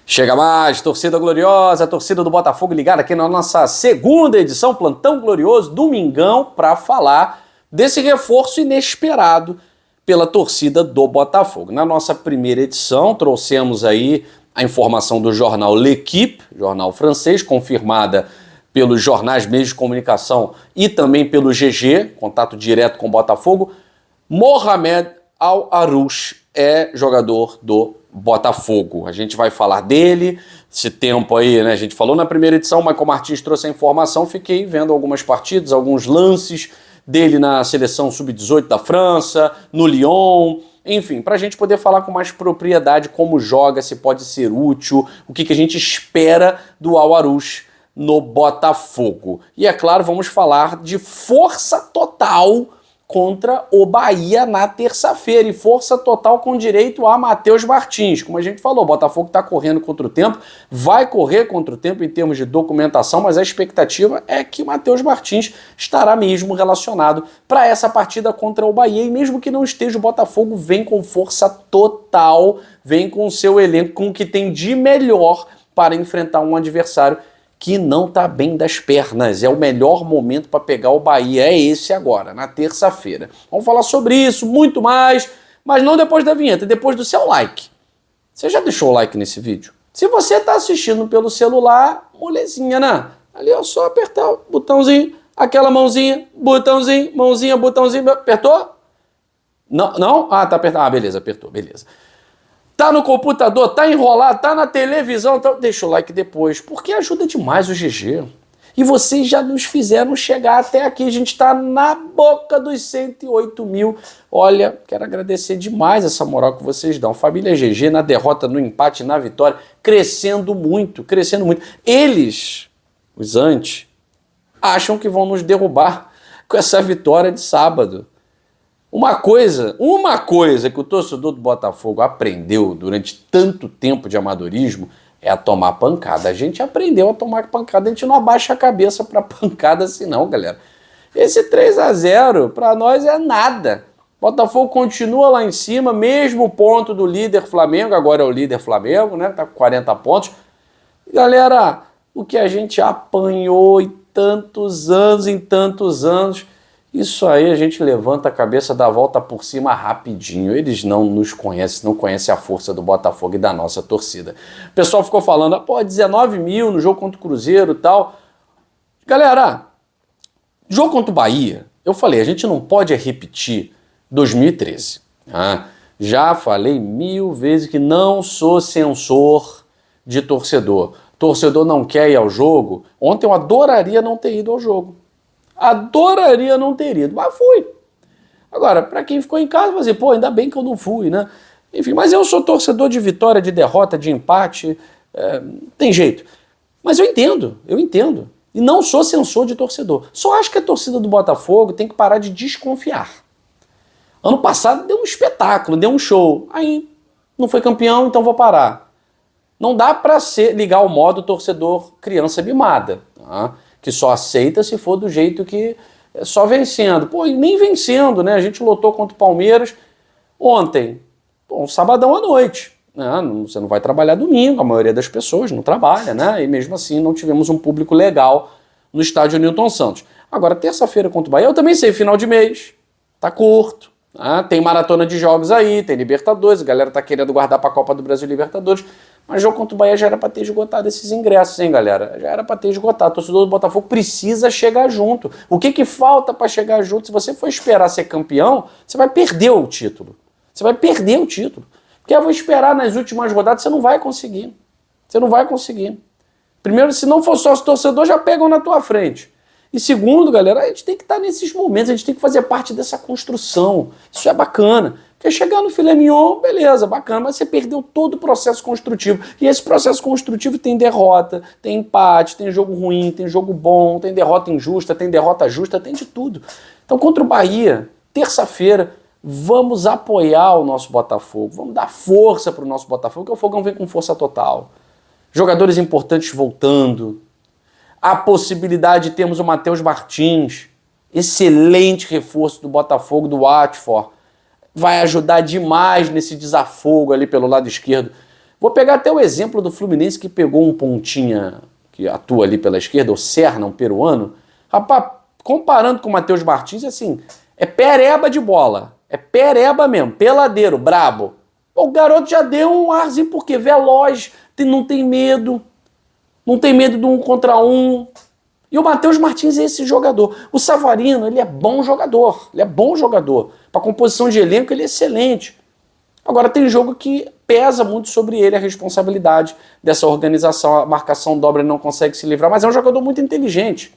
Chega mais, torcida gloriosa, torcida do Botafogo ligada aqui na nossa segunda edição, Plantão Glorioso, domingão, para falar desse reforço inesperado pela torcida do Botafogo. Na nossa primeira edição, trouxemos aí a informação do jornal L'Équipe, jornal francês, confirmada pelos jornais, meios de comunicação e também pelo GG, contato direto com o Botafogo. Mohamed Al-Arrouch é jogador do Botafogo. A gente vai falar dele, esse tempo aí, né? A gente falou na primeira edição, o Michael Martins trouxe a informação, fiquei vendo algumas partidas, alguns lances dele na seleção sub-18 da França, no Lyon, enfim, para a gente poder falar com mais propriedade como joga, se pode ser útil, o que a gente espera do Al-Arrouch no Botafogo. E é claro, vamos falar de força total contra o Bahia na terça-feira, e força total com direito a Matheus Martins. Como a gente falou, o Botafogo está correndo contra o tempo, vai correr contra o tempo em termos de documentação, mas a expectativa é que Matheus Martins estará mesmo relacionado para essa partida contra o Bahia, e mesmo que não esteja, o Botafogo vem com força total, vem com o seu elenco, com o que tem de melhor para enfrentar um adversário que não tá bem das pernas. É o melhor momento para pegar o Bahia, é esse agora, na terça-feira. Vamos falar sobre isso, muito mais, mas não depois da vinheta, depois do seu like. Você já deixou o like nesse vídeo? Se você tá assistindo pelo celular, molezinha, né? Ali é só apertar o botãozinho, aquela mãozinha, botãozinho, mãozinha, botãozinho, apertou? Não? Não? Ah, tá apertado. Ah, beleza, apertou, beleza. Tá no computador, tá enrolado, tá na televisão, então deixa o like depois, porque ajuda demais o GG. E vocês já nos fizeram chegar até aqui, a gente tá na boca dos 108 mil. Olha, quero agradecer demais essa moral que vocês dão. Família GG na derrota, no empate, na vitória, crescendo muito, crescendo muito. Eles, os antes, acham que vão nos derrubar com essa vitória de sábado. Uma coisa que o torcedor do Botafogo aprendeu durante tanto tempo de amadorismo é a tomar pancada. A gente aprendeu a tomar pancada, a gente não abaixa a cabeça para pancada assim não, galera. Esse 3-0 para nós é nada. Botafogo continua lá em cima, mesmo ponto do líder Flamengo, agora é o líder Flamengo, né? Tá com 40 pontos. Galera, o que a gente apanhou em tantos anos, isso aí a gente levanta a cabeça, dá a volta por cima rapidinho. Eles não nos conhecem, não conhecem a força do Botafogo e da nossa torcida. O pessoal ficou falando, 19 mil no jogo contra o Cruzeiro e tal. Galera, jogo contra o Bahia, eu falei, a gente não pode repetir 2013. Já falei 1000 vezes que não sou censor de torcedor. Torcedor não quer ir ao jogo. Ontem eu adoraria não ter ido ao jogo. Adoraria não ter ido, mas fui. Agora, para quem ficou em casa, vai dizer, ainda bem que eu não fui, né? Enfim, mas eu sou torcedor de vitória, de derrota, de empate, tem jeito. Mas eu entendo. E não sou censor de torcedor. Só acho que a torcida do Botafogo tem que parar de desconfiar. Ano passado deu um espetáculo, deu um show. Aí, não foi campeão, então vou parar. Não dá para ligar o modo torcedor criança mimada, tá? Que só aceita se for do jeito que só vencendo. E nem vencendo, né? A gente lotou contra o Palmeiras ontem, um sabadão à noite. Né? Você não vai trabalhar domingo, a maioria das pessoas não trabalha, né? E mesmo assim não tivemos um público legal no estádio Newton Santos. Agora, terça-feira contra o Bahia, eu também sei, final de mês, tá curto, né? Tem maratona de jogos aí, tem Libertadores, a galera tá querendo guardar pra Copa do Brasil e Libertadores. Mas jogo contra o Bahia já era para ter esgotado esses ingressos, hein, galera? Já era para ter esgotado. O torcedor do Botafogo precisa chegar junto. O que falta para chegar junto? Se você for esperar ser campeão, você vai perder o título. Porque eu vou esperar nas últimas rodadas, você não vai conseguir. Primeiro, se não for sócio torcedor, já pegam na tua frente. E segundo, galera, a gente tem que estar nesses momentos, a gente tem que fazer parte dessa construção. Isso é bacana. Porque chegar no filé mignon, beleza, bacana, mas você perdeu todo o processo construtivo. E esse processo construtivo tem derrota, tem empate, tem jogo ruim, tem jogo bom, tem derrota injusta, tem derrota justa, tem de tudo. Então, contra o Bahia, terça-feira, vamos apoiar o nosso Botafogo, vamos dar força para o nosso Botafogo, porque o Fogão vem com força total. Jogadores importantes voltando. A possibilidade de termos o Matheus Martins, excelente reforço do Botafogo, do Watford. Vai ajudar demais nesse desafogo ali pelo lado esquerdo Vou pegar até o exemplo do Fluminense que pegou um pontinha que atua ali pela esquerda, o Serna, um peruano. Rapaz, comparando com o Matheus Martins, assim, é pereba de bola. É pereba mesmo, peladeiro, brabo. O garoto já deu um arzinho, porque veloz, não tem medo. Não tem medo de 1 contra 1. E o Matheus Martins é esse jogador. O Savarino, ele é bom jogador. Ele é bom jogador. Para composição de elenco, ele é excelente. Agora, tem jogo que pesa muito sobre ele a responsabilidade dessa organização. A marcação dobra, ele não consegue se livrar. Mas é um jogador muito inteligente.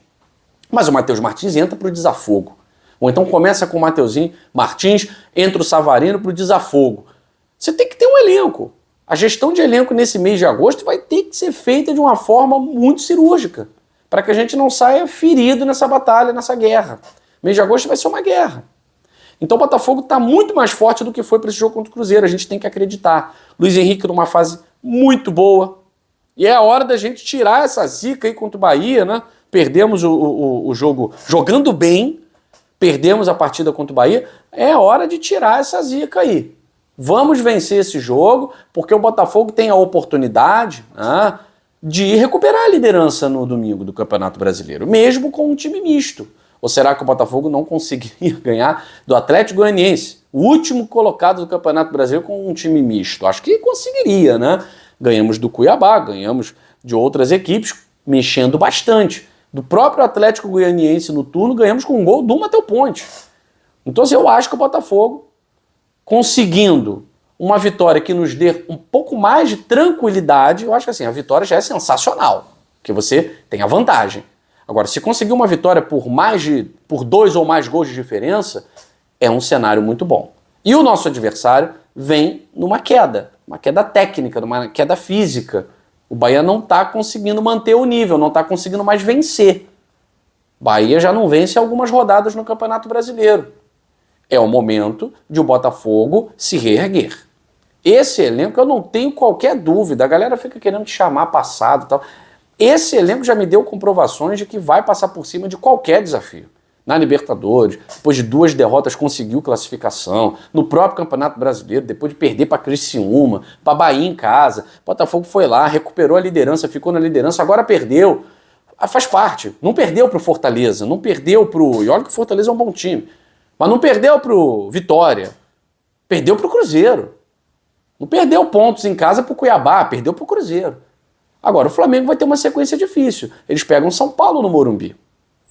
Mas o Matheus Martins entra para o desafogo. Ou então começa com o Mateuzinho Martins, entra o Savarino para o desafogo. Você tem que ter um elenco. A gestão de elenco nesse mês de agosto vai ter que ser feita de uma forma muito cirúrgica, para que a gente não saia ferido nessa batalha, nessa guerra. Mês de agosto vai ser uma guerra. Então o Botafogo está muito mais forte do que foi para esse jogo contra o Cruzeiro. A gente tem que acreditar. Luiz Henrique numa fase muito boa. E é a hora da gente tirar essa zica aí contra o Bahia, né? Perdemos o jogo jogando bem, perdemos a partida contra o Bahia. É hora de tirar essa zica aí. Vamos vencer esse jogo, porque o Botafogo tem a oportunidade, né, de recuperar a liderança no domingo do Campeonato Brasileiro, mesmo com um time misto. Ou será que o Botafogo não conseguiria ganhar do Atlético Goianiense, o último colocado do Campeonato Brasileiro, com um time misto? Acho que conseguiria, né? Ganhamos do Cuiabá, ganhamos de outras equipes, mexendo bastante. Do próprio Atlético Goianiense no turno, ganhamos com um gol do Matheus Ponte. Então, assim, eu acho que o Botafogo, conseguindo uma vitória que nos dê um pouco mais de tranquilidade, eu acho que assim, a vitória já é sensacional, porque você tem a vantagem. Agora, se conseguir uma vitória por 2 ou mais gols de diferença, é um cenário muito bom. E o nosso adversário vem numa queda técnica, numa queda física. O Bahia não está conseguindo manter o nível, não está conseguindo mais vencer. Bahia já não vence algumas rodadas no Campeonato Brasileiro. É o momento de o Botafogo se reerguer. Esse elenco, eu não tenho qualquer dúvida, a galera fica querendo te chamar passado e tal. Esse elenco já me deu comprovações de que vai passar por cima de qualquer desafio. Na Libertadores, depois de 2 derrotas conseguiu classificação. No próprio Campeonato Brasileiro, depois de perder para Criciúma, para Bahia em casa. Botafogo foi lá, recuperou a liderança, ficou na liderança, agora perdeu. Faz parte. Não perdeu para o Fortaleza, não perdeu para o... E olha que o Fortaleza é um bom time. Mas não perdeu para o Vitória, perdeu para o Cruzeiro. Não perdeu pontos em casa para o Cuiabá, perdeu para o Cruzeiro. Agora, o Flamengo vai ter uma sequência difícil. Eles pegam São Paulo no Morumbi.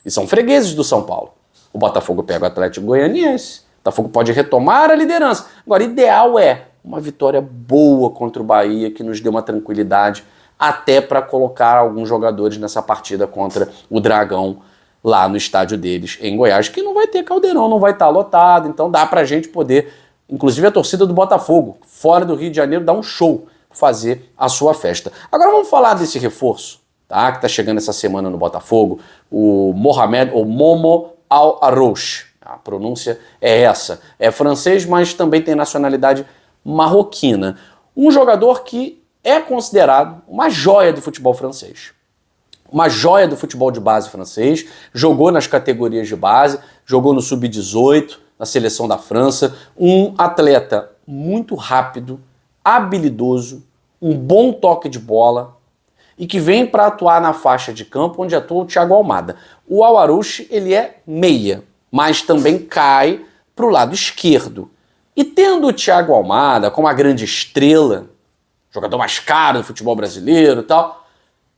E são fregueses do São Paulo. O Botafogo pega o Atlético Goianiense. O Botafogo pode retomar a liderança. Agora, ideal é uma vitória boa contra o Bahia, que nos dê uma tranquilidade, até para colocar alguns jogadores nessa partida contra o Dragão, lá no estádio deles em Goiás, que não vai ter caldeirão, não vai estar lotado, então dá pra gente poder, inclusive a torcida do Botafogo, fora do Rio de Janeiro, dar um show, fazer a sua festa. Agora vamos falar desse reforço, tá, que tá chegando essa semana no Botafogo, o Mohamed, ou Momo Al-Arrouch, a pronúncia é essa, é francês, mas também tem nacionalidade marroquina. Um jogador que é considerado uma joia do futebol francês. Uma joia do futebol de base francês, jogou nas categorias de base, jogou no Sub-18, na seleção da França, um atleta muito rápido, habilidoso, um bom toque de bola e que vem para atuar na faixa de campo onde atua o Thiago Almada. O Al-Arrouch, ele é meia, mas também cai para o lado esquerdo. E tendo o Thiago Almada como a grande estrela, jogador mais caro do futebol brasileiro e tal,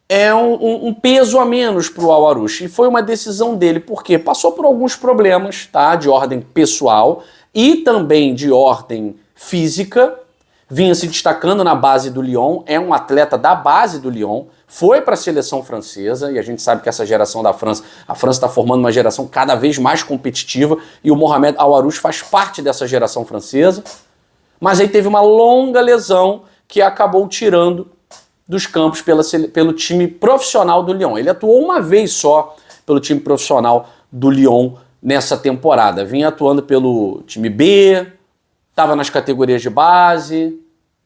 é um peso a menos para o Al-Arrouch. E foi uma decisão dele, porque passou por alguns problemas, tá, de ordem pessoal e também de ordem física. Vinha se destacando na base do Lyon, é um atleta da base do Lyon, foi para a seleção francesa, e a gente sabe que essa geração da França, a França está formando uma geração cada vez mais competitiva, e o Mohamed Al-Arrouch faz parte dessa geração francesa, mas aí teve uma longa lesão que acabou tirando dos campos pelo time profissional do Lyon. Ele atuou uma vez só pelo time profissional do Lyon nessa temporada. Vinha atuando pelo time B, estava nas categorias de base,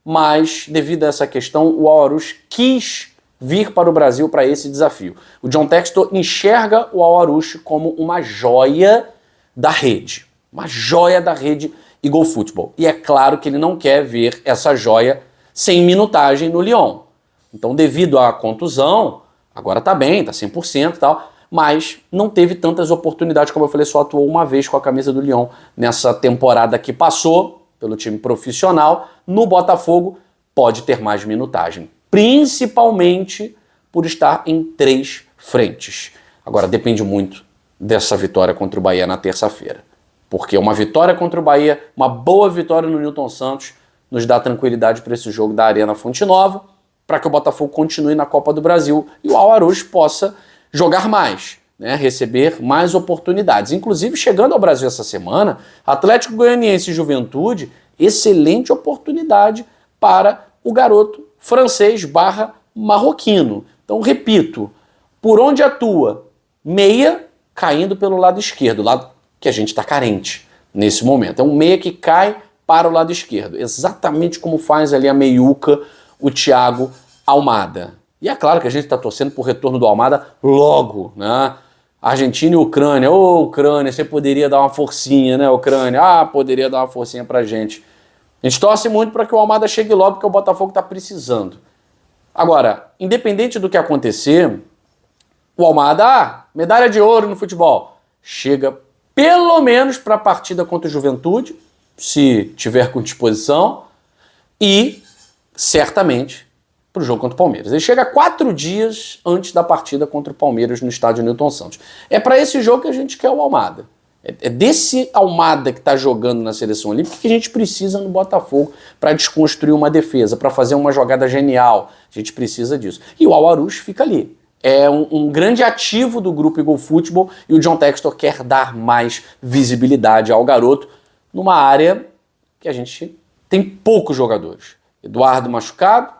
mas devido a essa questão, o Al-Arrouch quis vir para o Brasil para esse desafio. O John Textor enxerga o Al-Arrouch como uma joia da rede. Uma joia da rede Eagle Football. E é claro que ele não quer ver essa joia sem minutagem no Lyon. Então, devido à contusão, agora tá bem, tá 100% e tal, mas não teve tantas oportunidades, como eu falei, só atuou uma vez com a camisa do Lyon nessa temporada que passou pelo time profissional. No Botafogo pode ter mais minutagem, principalmente por estar em 3 frentes. Agora, depende muito dessa vitória contra o Bahia na terça-feira, porque uma vitória contra o Bahia, uma boa vitória no Newton Santos, nos dá tranquilidade para esse jogo da Arena Fonte Nova, para que o Botafogo continue na Copa do Brasil e o Al-Arroush possa jogar mais, né, receber mais oportunidades. Inclusive, chegando ao Brasil essa semana, Atlético Goianiense e Juventude, excelente oportunidade para o garoto francês / marroquino. Então, repito, por onde atua? Meia caindo pelo lado esquerdo, lado que a gente está carente nesse momento. É um meia que cai para o lado esquerdo, exatamente como faz ali a meiuca o Thiago Almada. E é claro que a gente está torcendo por retorno do Almada logo, né? Argentina e Ucrânia. Ô, Ucrânia, você poderia dar uma forcinha, né, Ucrânia? Ah, poderia dar uma forcinha pra gente. A gente torce muito para que o Almada chegue logo, porque o Botafogo está precisando. Agora, independente do que acontecer, o Almada, medalha de ouro no futebol, chega pelo menos para a partida contra o Juventude, se tiver com disposição, e certamente para o jogo contra o Palmeiras. Ele chega 4 dias antes da partida contra o Palmeiras no estádio Newton Santos. É para esse jogo que a gente quer o Almada. É desse Almada que está jogando na Seleção Olímpica que a gente precisa no Botafogo para desconstruir uma defesa, para fazer uma jogada genial. A gente precisa disso. E o Al-Arroush fica ali. É um grande ativo do grupo Eagle Futebol e o John Textor quer dar mais visibilidade ao garoto numa área que a gente tem poucos jogadores. Eduardo machucado,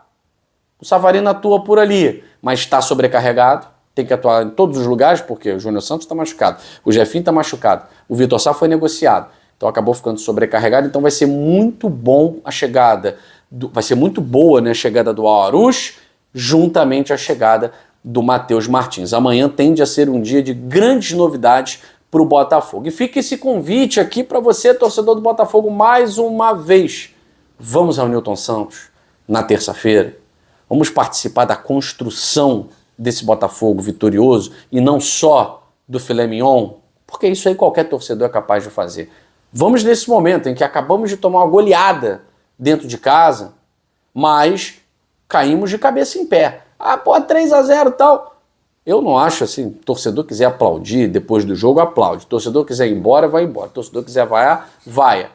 o Savarino atua por ali, mas está sobrecarregado, tem que atuar em todos os lugares, porque o Júnior Santos está machucado, o Jefinho está machucado, o Vitor Sá foi negociado, então acabou ficando sobrecarregado, então vai ser muito bom a chegada, vai ser muito boa, né, a chegada do Al-Arroush, juntamente à chegada do Matheus Martins. Amanhã tende a ser um dia de grandes novidades para o Botafogo. E fica esse convite aqui para você, torcedor do Botafogo, mais uma vez. Vamos ao Newton Santos na terça-feira. Vamos participar da construção desse Botafogo vitorioso e não só do filé mignon, porque isso aí qualquer torcedor é capaz de fazer. Vamos nesse momento em que acabamos de tomar uma goleada dentro de casa, mas caímos de cabeça em pé. Ah, pô, 3-0 e tal. Eu não acho assim, torcedor quiser aplaudir depois do jogo, aplaude. Torcedor quiser ir embora, vai embora. Torcedor quiser vaiar, vaia.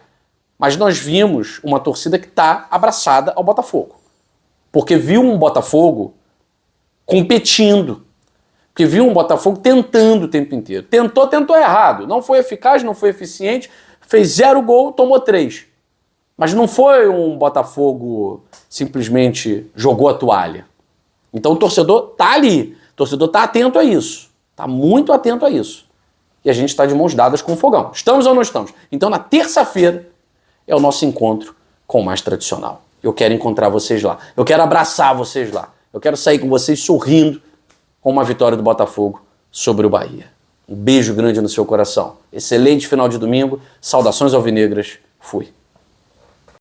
Mas nós vimos uma torcida que está abraçada ao Botafogo. Porque viu um Botafogo competindo. Porque viu um Botafogo tentando o tempo inteiro. Tentou errado. Não foi eficaz, não foi eficiente. Fez 0 gol, tomou 3. Mas não foi um Botafogo simplesmente jogou a toalha. Então o torcedor tá ali. O torcedor tá atento a isso. Tá muito atento a isso. E a gente está de mãos dadas com o Fogão. Estamos ou não estamos? Então na terça-feira é o nosso encontro com o mais tradicional. Eu quero encontrar vocês lá. Eu quero abraçar vocês lá. Eu quero sair com vocês sorrindo com uma vitória do Botafogo sobre o Bahia. Um beijo grande no seu coração. Excelente final de domingo. Saudações alvinegras. Fui.